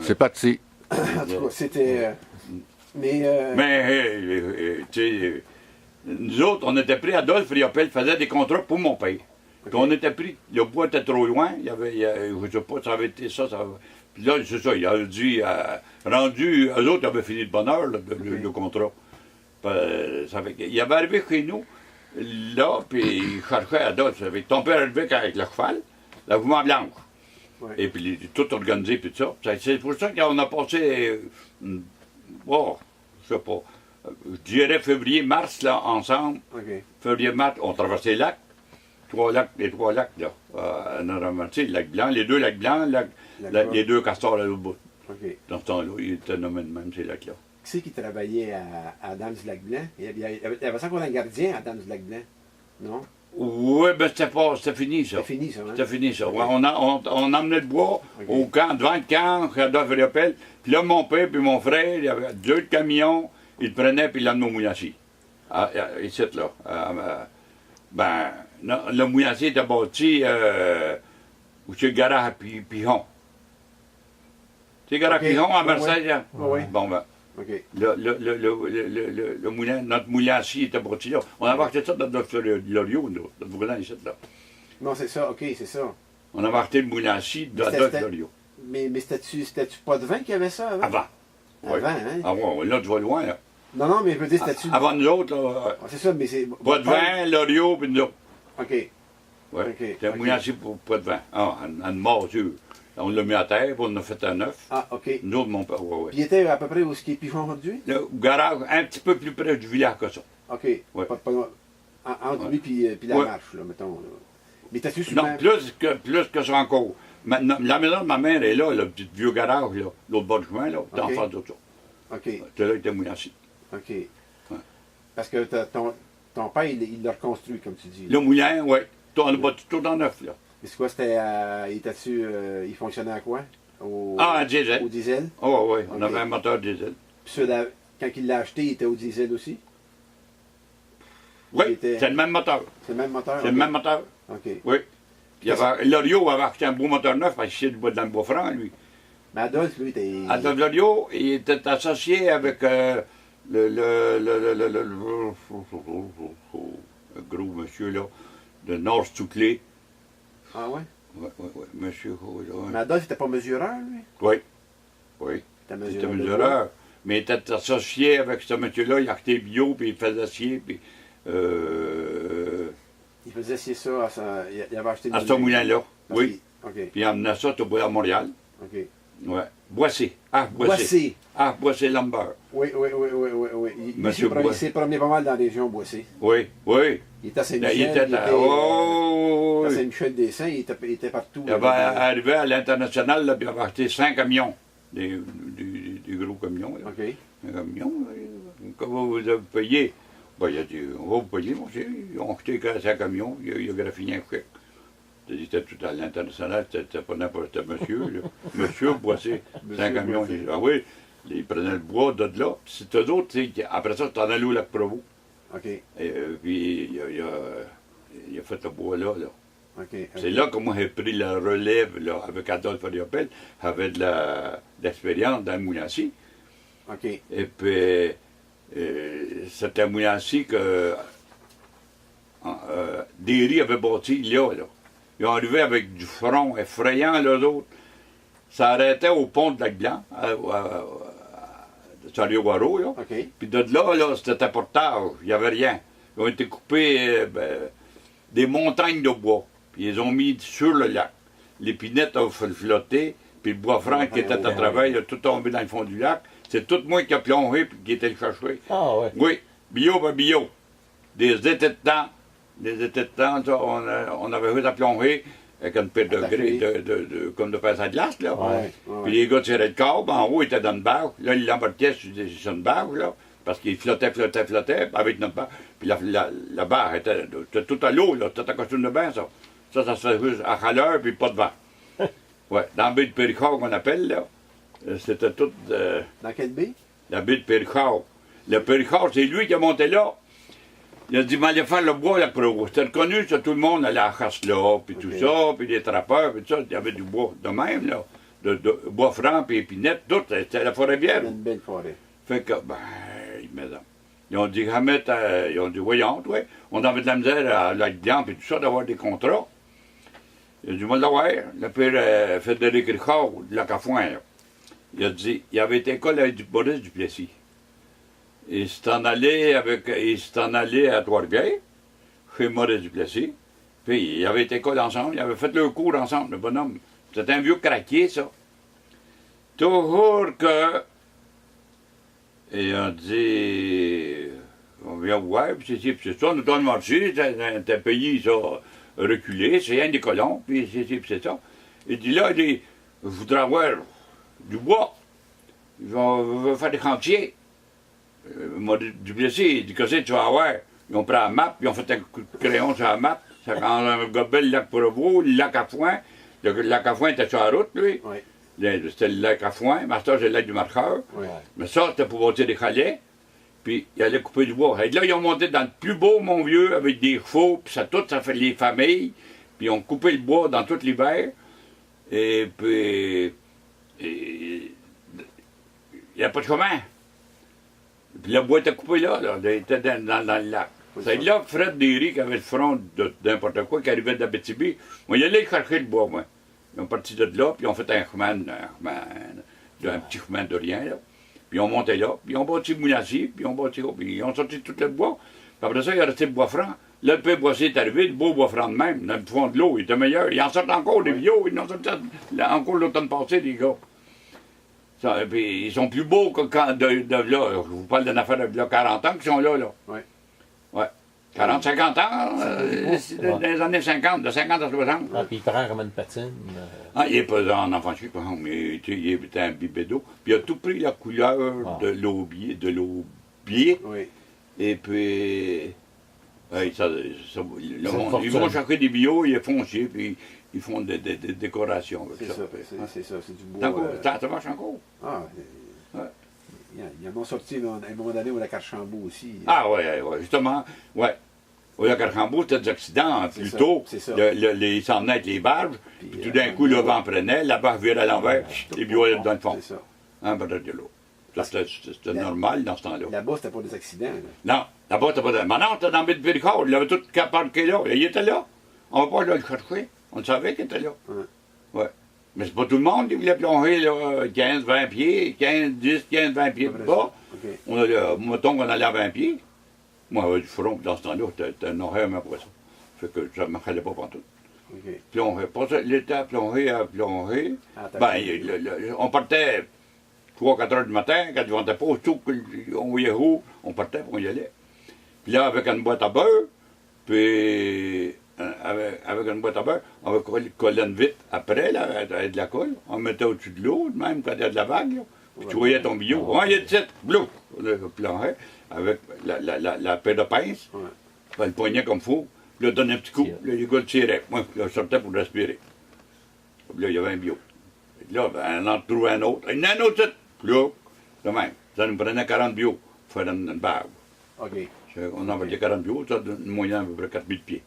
C'est parti. En tout cas, c'était... mais... Tu sais, nous autres, on était pris, Adolphe Riopel faisait des contrats pour mon père. Puis on était pris, le bois était trop loin, je sais pas, ça avait été ça. Puis là, c'est ça, il a dit, rendu, eux autres avaient fini de bonne heure, là, le contrat. Il avait arrivé chez nous, là, puis il cherchait Adolphe. Ton père arrivait avec le cheval, la mouvement blanche. Ouais. Et puis tout organisé, puis tout ça. C'est pour ça qu'on a passé, oh, je sais pas, je dirais février-mars, là, ensemble. OK. Février-mars, on traversait les lacs. Les trois lacs, là. Normalement, tu sais, lac Blanc, les deux lacs Blancs, les deux castors à l'autre bout. OK. Dans ce temps-là, ils étaient nommés de même, ces lacs-là. Qui c'est qui travaillait à Adams-Lac-Blanc? Il y avait ça qu'on a un gardien à Adams-Lac-Blanc, non? Oui, ben c'était fini, ça. C'était fini, ça, hein? C'était fini, ça. OK. Ouais, on emmenait le bois au camp, devant le camp, chez Adolphe Riopel. Puis là, mon père et mon frère, il y avait 2 camions, ils le prenaient puis ils l'amenaient au Mouillancy. Ici, là. Ben, non, le Mouillancy était bâti où c'est le garage à Pihon. C'est le garage à OK. Pihon à Ouais, Marseille, là? Ouais, ouais. Bon, ben. OK. Le moulin, notre Mouillancy était bâti là. On avait acheté ça dans notre Loriot, notre voisin ici, là. Non, c'est ça, OK, c'est ça. On avait acheté le Mouillancy Mais d'Adolphe Loriot. Mais c'était-tu pas de vin qu'il y avait ça avant? Avant. Oui. Avant, hein? Ah ouais, là, tu vas loin, là. Non, mais je veux dire, c'était-tu... Avant nous autres, là, Ah, c'est ça, mais c'est... pas de vin, Loriot, puis nous autres. OK. Oui. OK, C'était un OK. Mouillancy pour pas de vin. Ah, en morsure. On l'a mis à terre, puis on en a fait un neuf. Ah, OK. Puis Nous autres, mon père, oui, oui. il était à peu près où ce qui est Pigeon aujourd'hui? Le garage, un petit peu plus près du village que ça. OK. Ouais. Entre lui puis la Ouais. marche, là, mettons. Là. Mais t'as-tu Non, souvent... plus que ça encore. La maison de ma mère est là, le petit vieux garage, là, l'autre bord du chemin, là, t'en OK. face de ça. OK, C'était là, il était Mouillancy. OK. Parce que ton père, il l'a reconstruit, comme tu dis. Le moulin, oui. On a bâti tout en neuf, là. Mais c'est quoi, c'était... il fonctionnait à quoi? Ah, un diesel. Au diesel? Oh, oui, on OK. avait un moteur diesel. Puis quand il l'a acheté, il était au diesel aussi? Oui, Il était- c'est le même moteur. C'est le même moteur? C'est le OK. même moteur. OK. Oui. Loriot avait acheté un beau moteur neuf parce qu'il est dans le bois-franc, lui. Mais Adolphe, lui, était... Adolphe Loriot, il était associé avec le gros monsieur, là, de Nord-Stuclé. Ah ouais? Oui, monsieur. Mais Adolphe, il était pas mesureur, lui? Oui. Oui. Il était Il était mesureur. de mesureur. Mais il était associé avec ce monsieur-là, il achetait bio, puis il faisait scier, puis bois. Il faisait scier ça il avait acheté... à ce moulin-là. Parce Oui. OK. Puis il emmenait ça au bois à Montréal. OK. Ouais. Boissé. Ah, Boissé. Boissé. Ah, Boissé Lambert. Oui. Monsieur Il Boissé. s'est promené pas mal dans la région Boissé. Oui, oui. Il était à Là, Saint-Michel. il était là. Oh, à oui. Saint-Michel-des-Saints, il était partout. Il avait arrivé à l'international, là, puis il avait acheté 5 camions. Des gros camions, là. OK. Un camion, comment vous avez payé? Ben, il a dit, on va vous payer, mon chéri. Ils ont acheté 5 camions, il a graffiné un chèque. C'était tout à l'international, c'était pas n'importe quel monsieur, là. Monsieur Boissé, 5 camions. Boissé. Ah oui, ils prenaient le bois de là. Puis c'est eux autres, tu sais, après ça, t'en allais au lac Provost. OK. Et puis il a fait le bois là. OK. C'est là que moi j'ai pris la relève là, avec Adolphe Riopel, avec de l'expérience dans le Mouillancy. OK. Et puis c'était à Mouillancy que Derry avait bâti là. Ils ont arrivé avec du front effrayant, les autres. Ça arrêtait au pont de Lac-Blanc, de Sario-Guaro, là. OK. Puis de là, c'était un portage, il n'y avait rien. Ils ont été coupés des montagnes de bois, puis ils ont mis sur le lac. L'épinette a flotté, puis le bois franc qui était à travers, il a tout tombé dans le fond du lac. C'est tout moi qui a plongé, puis qui était le chercher. Ah ouais. Oui, bio par bio. Des étés de temps. Ça, on avait fait à plonger avec une paire de Attaché. grès, comme de pince à glace, là. Ouais. Puis les gars tiraient le câble, en haut, ils étaient dans une barge. Là, ils l'embarquaient sur une barge, là, parce qu'ils flottaient avec notre barge. Puis la barge était tout à l'eau, là, c'était un costume de bain, ça. Ça se fait juste à chaleur, puis pas de vent. Ouais, dans la baie de Péricard, qu'on appelle, là, c'était tout... Dans quelle baie? la baie de Péricard. Le Péricard, c'est lui qui est monté là. Il a dit, mais allez faire le bois, la pro. C'était reconnu, ça, tout le monde allait à la chasse là, puis tout ça, puis les trappeurs, puis tout ça. Il y avait du bois de même, là. de bois franc, puis épinette, tout, c'était la forêt Il y a vierge. une belle forêt. Fait que, ben, maison. Ils ont dit, ils ont dit, voyons, toi, on avait de la misère à Lac-Diamp et tout ça, d'avoir des contrats. Il a dit, moi, l'avoir. Le père Frédéric Ricard, de Lac-à-Foin, là. Il a dit, il avait été école avec Boris Duplessis. Il s'est en allé à Trois-Rivières, chez Maurice Duplessis. Puis, il avait été école ensemble, ils avaient fait leur cours ensemble, le bonhomme. C'était un vieux craquier, ça. Toujours que. Et on dit. On vient voir, puis c'est ça, nous dans le marché, c'est un pays, ça, reculé, c'est un des colons, puis c'est ça. Il dit là, il dit, je voudrais avoir du bois. Ils vont faire des chantiers. Duplessis, il dit, qu'est-ce que tu vas avoir? Ils ont pris la map, ils ont fait un coup de crayon sur la map. Ça quand un gobel, le lac Provo, le lac à Foin. Le lac à Foin était sur la route, lui. Oui. C'était le lac à Foin. Master, c'est le lac du Marqueur. Oui. Mais ça, c'était pour bâtir des chalets. Puis, ils allaient couper du bois. Et là, ils ont monté dans le plus beau Mont-Vieux avec des chevaux. Puis, ça fait les familles. Puis, ils ont coupé le bois dans tout l'hiver. Et puis, il n'y a pas de chemin. Puis, le bois était coupé là. Il était dans le lac. C'est là que Fred Derry, qui avait le front d'importe quoi, qui arrivait d'Abitibi, moi, il allait chercher le bois, moi. Ils ont parti de là, puis ils ont fait un petit chemin de rien, là. Puis ils ont monté là, puis ils ont bâti Moulassi, puis ils ont sorti tout le bois. Puis après ça, il est resté le bois franc. Là, le peu boissier est arrivé, le beau bois franc de même, dans le fond de l'eau, il était meilleur. Ils en sortent encore des vieux, ils en sortent encore l'automne passé, les gars. Ça, puis ils sont plus beaux que quand de là. Je vous parle d'une affaire de là, 40 ans qu'ils sont là. Oui. Ouais. 40, 50 ans, dans les années 50, de 50 à 60. Ah, puis il prend comme une patine. Ah, il n'est pas en enfant chic, par exemple, mais il était un bibédo. Puis il a tout pris la couleur de l'aubier, Oui. Et puis, ouais, ils vont chercher des bio, ils font chier, puis ils font des décorations avec C'est ça. c'est ça, c'est du bois. Ça marche encore. Ah, Ouais. ils en ont sorti là, à un moment donné au lac Archambault aussi. Ah, oui, justement, ouais. Au lac Archambault, c'était des accidents plus ça, tôt. c'est ça. Ils s'en venaient avec les barges, puis tout d'un coup, le vent prenait, la barge virait à l'envers, les bio allaient dans le fond. C'est ça. Hein, peut-être de l'eau. C'était normal dans ce temps-là. Là-bas, c'était pas des accidents. Là. Non, là-bas, c'était pas de. Mais non, c'était dans le Péricard, il avait tout parqué là. Il était là. On va pas là, le chercher. On le savait qu'il était là. Ouais. Mais c'est pas tout le monde qui voulait plonger là, 15, 20 pieds, 10, 15, 20 pieds de bas. Okay. On allait, mettons qu'on allait à 20 pieds. Moi, j'avais du front, puis dans ce temps-là, c'était un horaire même pour ça. Fait que ça ne me fallait pas pantoute. Okay. Plonger. Pas ça, l'été à plonger. Ah, On partait 3-4 heures du matin, quand ils ne vendaient pas, aussitôt qu'on voyait où, on partait, puis on y allait. Puis là, avec une boîte à beurre, puis avec une boîte à beurre, on va coller une vitre après, là, avec de la colle. On mettait au-dessus de l'eau, même quand il y a de la vague, là. Puis tu voyais ton bio. Ouais, il y a de cette, bleu, on plongeait, avec la paire de pince, le poignet comme il faut, puis là, donnait un petit coup, là, les gars le tiraient. Moi, là, je sortais pour respirer. Puis là, il y avait un bio. Puis là, ben, on en trouvait un autre. Il y en a un autre, puis là, de même. Ça nous prenait 40 bio pour faire une barbe. OK. On en mettait 40 bio, ça donne une moyenne à peu près 4000 pieds.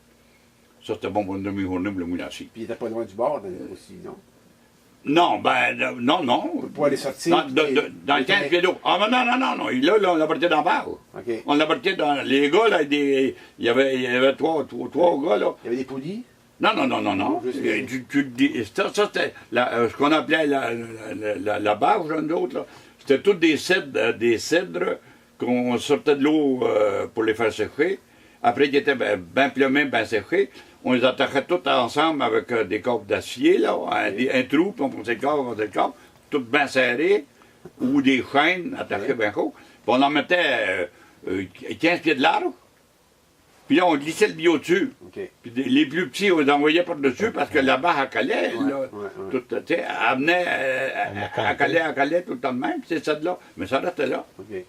Ça, c'était bon pour une demi-journée pour le Moulassi. Puis il était pas loin du bord aussi, non? Non, non. Pour aller sortir. Dans 15 pieds d'eau. Ah, mais non. Là, on l'a porté dans la barre. OK. On l'a porté dans. Les gars, là, il y avait trois gars, là. Il y avait des poulies? Non. Ça, c'était ce qu'on appelait la barge, nous autres, là. C'était tous des cèdres qu'on sortait de l'eau pour les faire sécher. Après, ils étaient bien plumés, bien séchés. On les attaquait tous ensemble avec des cordes d'acier, là, un trou, puis on ponçait le corps, tout bien serré, ou des chaînes attaquées bien haut. Puis on en mettait 15 pieds de large. Puis là, on glissait le bio dessus. Okay. Puis les plus petits, on les envoyait par-dessus parce que la barre, elle calait. Tout, elle amenait, elle calait tout le temps de même, puis c'est ça de là. Mais ça restait là. Okay.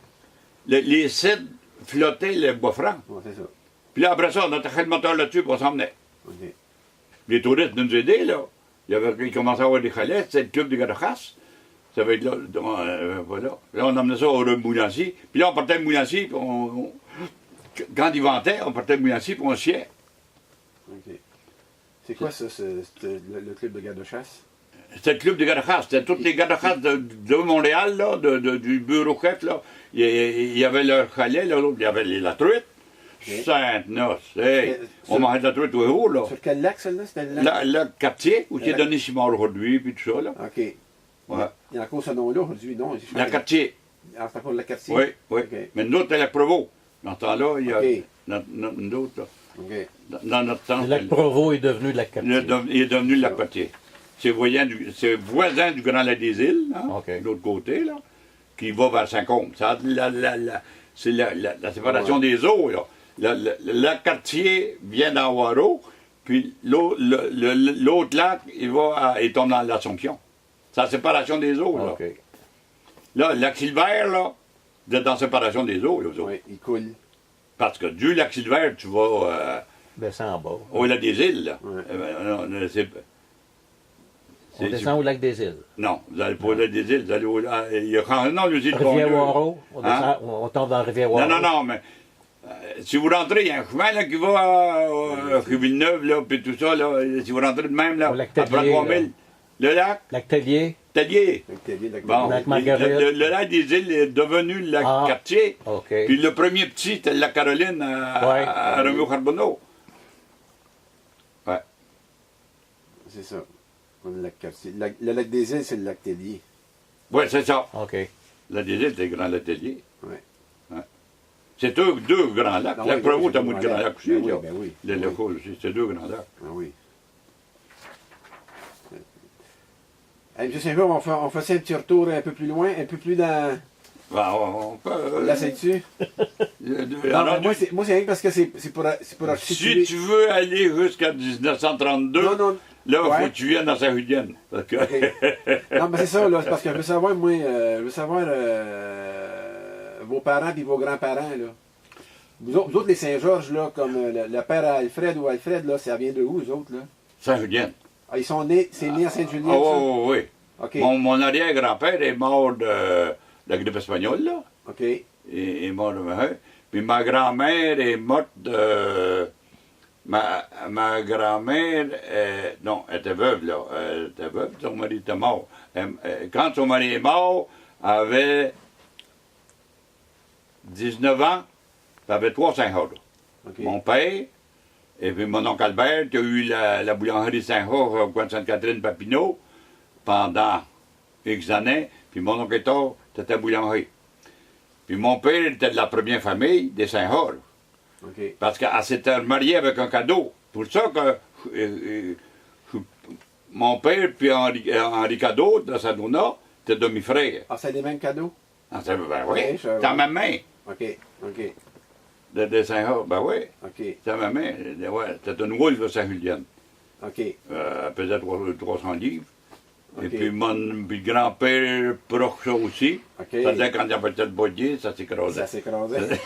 Les cèdres flottaient le bois franc. Ouais, c'est ça. Puis là, après ça, on attaquait le moteur là-dessus, puis on s'en venait. Okay. Les touristes nous aidaient, là. Ils commençaient à avoir des chalets, c'était le club des gars de chasse. Ça va être là, voilà. Là, on emmenait ça au Moulassi. Puis là, on partait de Moulassi, puis quand il ventait, on partait de Moulassi, puis on chiait. OK. C'est quoi ça, le club de garde-chasse? C'était le club des gars de chasse. C'était tous les gars de chasse de Montréal, là, du bureau chef. Là. Il y avait leur chalet, là, l'autre, il y avait la truite. Ok. Sainte-Noce. Hey, on Sur- mangeait de la truite au héros, là. Sur quel lac, celle-là? C'était le lac? Le quartier, où il est lac- donné Simon aujourd'hui, puis tout ça, là. OK. Ouais. Il y a encore ce nom-là aujourd'hui, non? Le quartier. Ah, c'est encore le quartier? Oui, oui. OK. Mais nous autres, c'était le Provo. Dans ce temps-là, il y a. OK. Nous autres, là, OK. dans notre temps, Le lac Provo est devenu le lac Cartier. il est devenu le lac Cartier. C'est voisin du Grand Lac des Îles, hein, OK. de l'autre côté, là, qui va vers Saint-Côme. C'est la séparation Ouais. des eaux, là. Le lac Cartier vient d'Awaro, puis l'autre lac, il tombe dans l'Assomption. C'est la séparation des eaux, là. OK. Là, le lac Silver, là, vous êtes dans la séparation des eaux, là, vous autres. Oui, il coule. Parce que du lac Silver, tu vas Descend en bas. au lac des Îles, là. Ouais. Non, On descend au lac des Îles. non, vous n'allez pas au lac des Îles, vous allez au lac. Il y a non, les îles Rivière-Waro, on, Hein? descend, on tombe dans Rivière-Waro. Non, mais si vous rentrez, il y a un chemin là, qui va à rue Villeneuve, là, puis tout ça, là, si vous rentrez de même, là, Au lac après Tellier, 3000, le lac Lac Tellier. Tellier. Avec Tellier, avec Bon, Lac Marguerite. le lac des Îles est devenu le lac Ah. Cartier. OK. Puis le premier petit, c'était le lac Caroline Ouais. à Romeo Carbonneau. Ouais. C'est ça. On a le lac Cartier. Le lac des Îles, c'est le lac Tellier. Oui, c'est ça. OK. Le lac des Îles, c'est le grand lac Tellier. Oui. Ouais. C'est deux grands lacs. Ah Le oui, Provo, oui, t'as c'est beaucoup de grand grands lac. lacs aussi. Ben oui, là. ben oui. Les Oui. locaux aussi, c'est deux grands lacs. Ah oui. Hey, M. Saint-Jean, on faisait un petit retour un peu plus loin, un peu plus dans... Ben, on peut. La sais-tu? Non, Alors, moi, c'est rien que parce que c'est pour si situer... tu veux aller jusqu'à 1932, Non, non. là, il Ouais. faut que tu viennes à Saint-Hudienne. Parce que... OK. Non, mais c'est ça, là. C'est parce que je veux savoir, moi, vos parents et vos grands-parents, là. Vous autres, les Saint-Georges, là, comme le père Alfred ou Alfred, là, ça vient de où, vous autres, là? Saint-Hudienne. Ah, ils sont nés, c'est né à Sainte-Julienne, Ah, ça? oui, oui. OK. Mon arrière-grand-père est mort de la grippe espagnole, là. OK. Il est mort de Puis ma grand-mère est morte de. Ma grand-mère, non, elle était veuve, là. Elle était veuve, son mari était mort. Quand son mari est mort, elle avait 19 ans, puis elle avait 3 Saint-Jorge. OK. Mon père, et puis mon oncle Albert, qui a eu la boulangerie Saint-Jorge au coin de Sainte-Catherine-Papineau pendant X années, puis mon oncle Hector, c'était la boulangerie. Puis mon père était de la première famille des Saint-Jorge. OK. Parce qu'elle s'était mariée avec un cadeau. Pour ça que mon père puis Henri Cadeau de Sadona, c'était demi-frère. Ah, c'est les mêmes cadeaux? Ah, ben oui, Oui, ça, c'est à oui. ma main OK. OK. de Saint-Jorge. Ben oui, OK. c'est à ma main. Ouais, c'était une wolfe de Saint-Julienne. OK. Elle pesait 300 livres. Et OK. puis mon puis grand-père proche ça aussi. OK. Ça disait quand il y avait peut-être bodier, ça s'écrasait. Ça s'écrasait.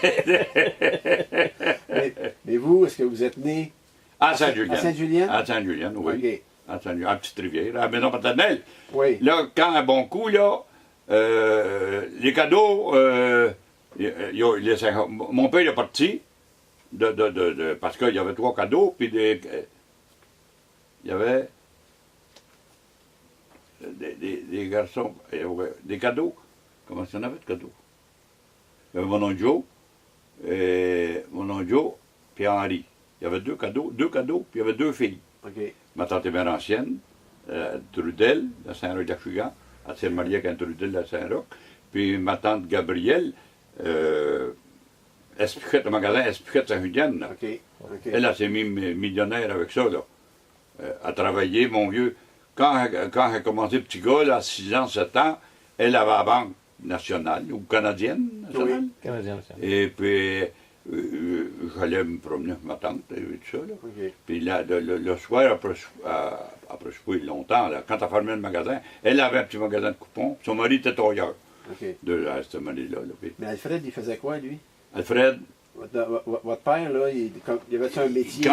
mais vous, est-ce que vous êtes né À Saint-Julien. à Sainte-Julienne? À Saint-Julien, oui. OK. À Saint-Julien, à Petite-Rivière, à la maison paternelle. Oui. Là, quand un bon coup, là, les cadeaux, mon père est parti, parce qu'il y avait 3 cadeaux, puis il y avait des garçons, des cadeaux. Comment ça en avait de cadeaux? Il y avait mon oncle Joe, puis Henri. Il y avait 2 cadeaux, puis il y avait 2 filles. OK. Ma tante est bien ancienne, Trudel, de Saint-Roch-d'Achugan. Elle s'est mariée avec un Trudel de Saint-Roch. Puis ma tante Gabrielle, Espichette, le magasin Espichette Saint-Hudienne. Là. OK. OK. Elle s'est mise millionnaire avec ça. Là. Elle a travaillé, mon vieux. Quand elle a commencé petit gars, là, à 6 ans, 7 ans, elle avait la Banque nationale, ou canadienne nationale. Oui. Canadien, ça. Et puis, j'allais me promener avec ma tante et tout ça. Là. OK. Puis là, le soir, après souper longtemps, là, quand elle fermait le magasin, elle avait un petit magasin de coupons. Son mari était tailleur OK. de ce mari-là. Là. Puis Mais Alfred, il faisait quoi, lui? Alfred, Votre père, là, il avait-tu un métier...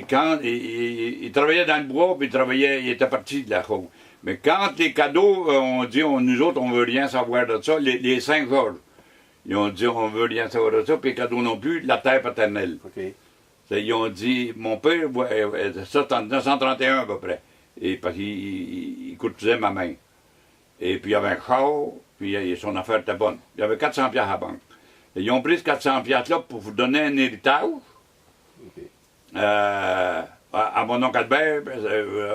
quand il travaillait dans le bois, puis il était parti de la route. Mais quand les cadeaux, on dit, nous autres, on ne veut rien savoir de ça, les 5 Georges, ils ont dit, on ne veut rien savoir de ça, puis les cadeaux non plus, la terre paternelle. OK. Ils ont dit, mon père, ça c'est en 1931 à peu près. Et parce qu'il courtisait ma main. Et puis il y avait un char, puis son affaire était bonne. Il y avait 400 piastres à la banque. Et ils ont pris ce 400 piastres-là pour vous donner un héritage. OK. À mon oncle Albert,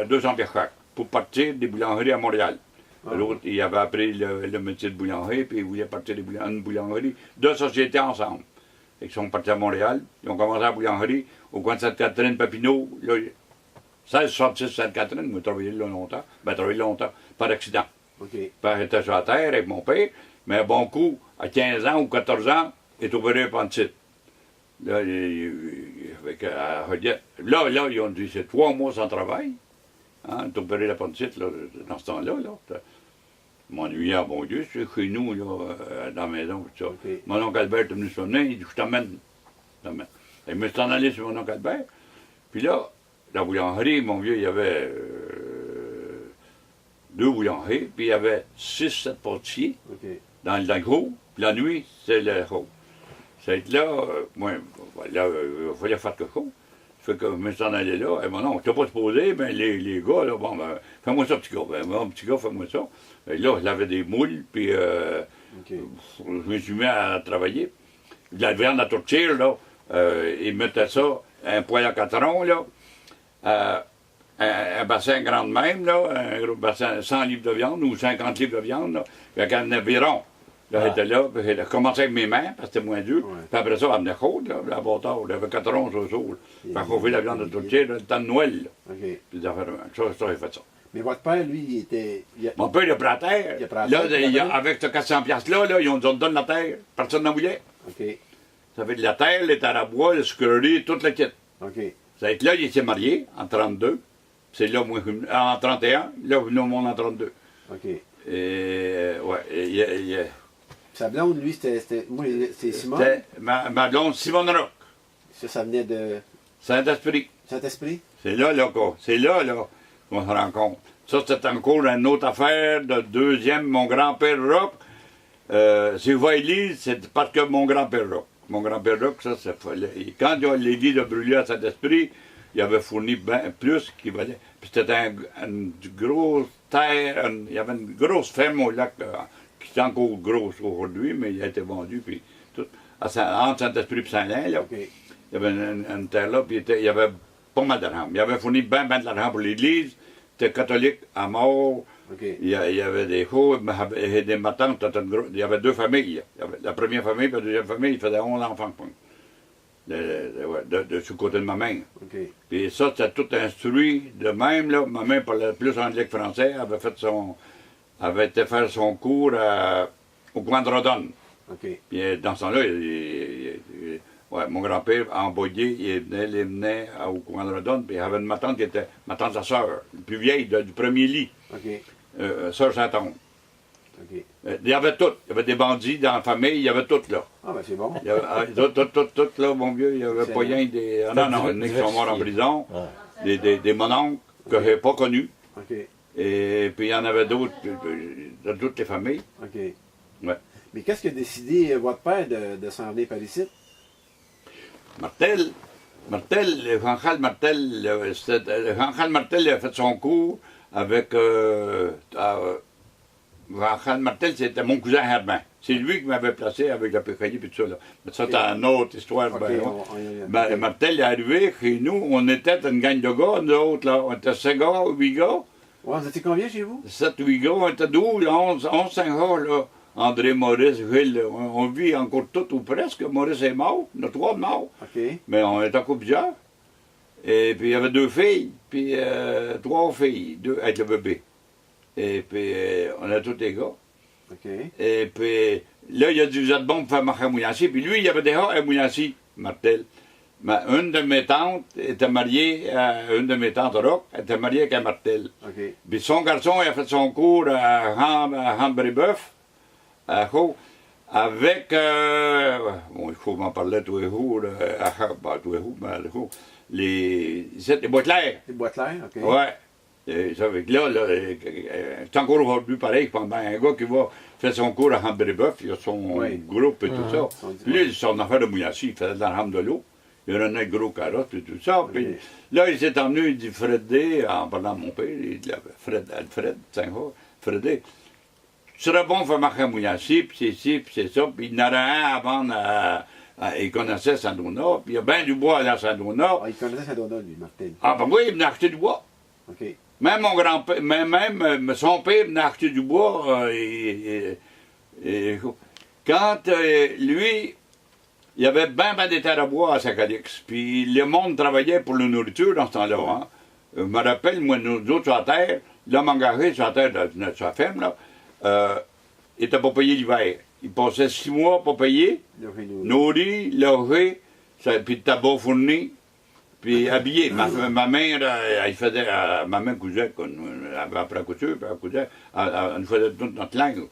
200 piastres chaque, pour partir des boulangeries à Montréal. Ah. L'autre, il avait appris le métier de boulangerie, puis il voulait partir d'une boulangerie, deux sociétés ensemble. Ils sont partis à Montréal, ils ont commencé à la boulangerie, au coin de Sainte-Catherine, Papineau, là, 1666 Sainte-Catherine, moi, j'ai travaillé là longtemps, par accident. OK. Mon père était sur la terre avec mon père, mais un bon coup, à 15 ans ou 14 ans, il est opéré appendicite. Là, là, ils ont dit, c'est 3 mois sans travail. Hein, il est opéré l'appendicite, là, dans ce temps-là. Là. M'ennuyait à bon Dieu, c'est chez nous, là, dans la maison, tout ça. OK. Mon oncle Albert est venu se promener, il dit, je t'emmène. Il me suis en allé sur mon oncle Albert. Puis là, la boulangerie, mon vieux, il y avait 2 boulangeries, puis il y avait 6-7 pâtissiers OK. dans le gros, puis la nuit, c'est le gros. C'est là, moi, là, il fallait faire quelque chose. Fait que je me suis en allé là, et mon oncle, t'as pas supposé, ben les gars, là, bon, ben, fais-moi ça, petit gars. Ben, mon petit gars, fais-moi ça. Et là, il avait des moules, puis OK. je me suis mis à travailler. De la viande à tourtière, là, il mettait ça, un poêle à catron, là, un bassin grand de même, là, un gros bassin, 100 livres de viande ou 50 livres de viande, là, avec un aviron. Là, il était là, puis il a commencé avec mes mains, parce que c'était moins dur. Ouais. Puis après ça, elle venait chaude, là, la bâtard, il y avait 4 ronds au sol. Fait qu'on fait la viande de tourtière, le temps de Noël, là. OK. Puis ça, j'ai fait ça. Mais votre père, lui, il était. Mon père, il a pris la terre. Il a pris la Là, terre, avec ce 400 $-là, ils ont dit, on te donne la terre. Personne n'en voulait. OK. Ça fait de la terre, les terres à bois, les sucreries, toute la quête. OK. Ça a été là, il s'est marié en 32. C'est là, moi, en 31. Là, nous, on est en 32. OK. Et, ouais, Sa blonde, lui, c'était. Moi, c'est Simone. c'était ma blonde Simone Rock, Ça venait de Saint-Esprit. Saint-Esprit? C'est là, c'est là, qu'on se rencontre. Ça, c'est encore une autre affaire de deuxième, mon grand-père Rock. Si vous voyez l'église, c'est parce que mon grand-père Rock. Mon grand-père Rock, ça, c'est quand l'église de brûlé à Saint-Esprit, il avait fourni ben plus qu'il valait. Puis c'était une grosse terre, il y avait une grosse ferme au lac, qui est encore grosse aujourd'hui, mais il a été vendu, puis tout. Entre Saint-Esprit et Saint-Lin, là, OK. il y avait une terre là, puis il y avait pas mal d'argent. Il avait fourni ben de l'argent pour l'église, c'était catholique à mort. OK. Il y avait des faux, des matantes, il y avait 2 familles. Il y avait la première famille, puis la deuxième famille, il faisait 11 enfants. De ce côté de ma main. OK. Puis ça, c'était tout instruit de même, là. Ma main parlait plus anglais que français, avait été faire son cours au coin de Rodon. OK. Puis dans ce temps-là, ouais, mon grand-père, en Boyer, il venait au coin de Rodon, puis il avait ma tante qui était ma tante sa sœur, la plus vieille du premier lit, OK. sœur Saint-Onge. OK. Il y avait tout. Il y avait des bandits dans la famille, il y avait tout là. Ah, ben c'est bon. Il y avait, tout là, mon vieux, il n'y avait pas rien des. Non, il y en a qui sont morts en prison, des mononcles que je n'ai pas connus. OK. Et puis il y en avait d'autres, de toutes les familles. OK. Ouais. Mais qu'est-ce qui a décidé votre père de s'en venir par ici? Martel, Jean-Charles Martel, Jean-Charles Martel il a fait son cours avec. Jean-Charles Martel, c'était mon cousin Herman. C'est lui qui m'avait placé avec la pécanier et tout ça. Là. Mais ça, c'est une autre histoire. Okay, Martel est arrivé chez nous, on était une gang de gars, nous autres, là. On était 5 gars, 8 gars. Ouais, vous étiez combien chez vous? 7, 8 gars, on était 12, 11, 5 gars, là. André, Maurice, Gilles, on vit encore tout ou presque. Maurice est mort, il y en a 3 de morts. OK. Mais on était encore plusieurs. Et puis il y avait 2 filles, puis 3 filles, 2 avec le bébé. Et puis on a tous les gars. OK. Et puis là, il a dit, vous êtes bon pour faire marcher à Mouillancy. Puis lui, il y avait déjà à Mouillancy, Martel. Mais une de mes tantes était mariée, une de mes tantes Rock, était mariée avec un Martel. OK. Puis son garçon, il a fait son cours à Rambrébeuf, avec, bon, il faut m'en parler tous les jours, tous les jours, les boîtes claires. Les boîtes claires, OK. Ouais. Et ça fait que là, c'est encore aujourd'hui pareil, pendant un gars qui va faire son cours à Rambrébeuf, il a son groupe et tout ça. Lui, son affaire de Mouillancy, il faisait de la rampe de l'eau. Il renait le gros carrosse et tout ça. Puis là, il s'est emmené, il dit Fredé, en parlant de mon père, il dit Alfred Saint-Paul, Fredé, tu serais bon pour faire marquer un mouillassi, puis c'est ci, puis c'est ça. Puis il en avait un à vendre il connaissait Saint-Donat, puis il y a bien du bois à Saint-Donat. Ah, il connaissait Saint-Donat, lui, Martel. Ah, ben oui, il venait acheter du bois. OK. Même mon grand-père, même son père venait acheter du bois. Quand lui, il y avait ben des terres à bois à Saint-Calix. Puis le monde travaillait pour la nourriture dans ce temps-là. Hein. Je me rappelle, moi, nous autres sur la terre, l'homme engagé sur la terre de sa ferme, là, il n'était pas payé l'hiver. Il passait 6 mois pas payé, nourri, logé, puis le tabac fourni. Puis habillé. Ma mère, elle faisait. Ma mère cousait, après la couture, puis elle cousait. Elle nous faisait toute notre langue.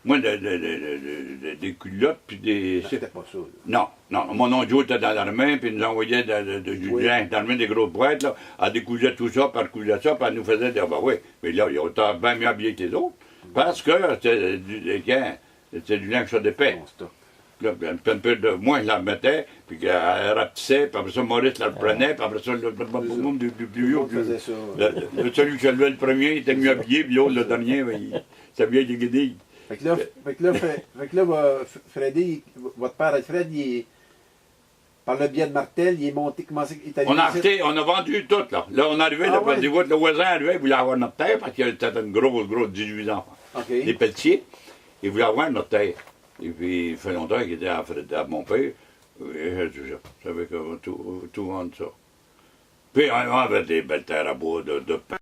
Moi, des culottes, puis des. C'était pas ça. Non, non. Mon oncle Joe était dans l'armée, puis il nous envoyait de Julien, dans l'armée des grosses boîtes, là. Elle décousait tout ça, puis elle cousait ça, puis elle nous faisait dire, ben oui, mais là, il était bien mieux habillé que les autres. Parce que c'était du linge sur d'épais. Là, un peu de moi, je la mettais, puis elle rapetissait, puis après ça, Maurice la prenait, puis après ça, le plus vieux. Celui qui se levait le premier, il était mieux habillé, puis l'autre, le dernier, il s'habillait des guédilles. Fait que là, Freddy, votre père Alfred, par le biais de Martel, il est monté, commencé, il est arrivé. On a vendu tout, là. Là, on est arrivé, le voisin arrivait, il voulait avoir notre terre, parce qu'il était une grosse 18 enfants. Okay. Des pelletiers, il voulait avoir notre terre. Et puis, il fait longtemps qu'il était à mon père. Et je savais qu'on tout vendre ça. Puis, on avait des belles terres à bois de pain.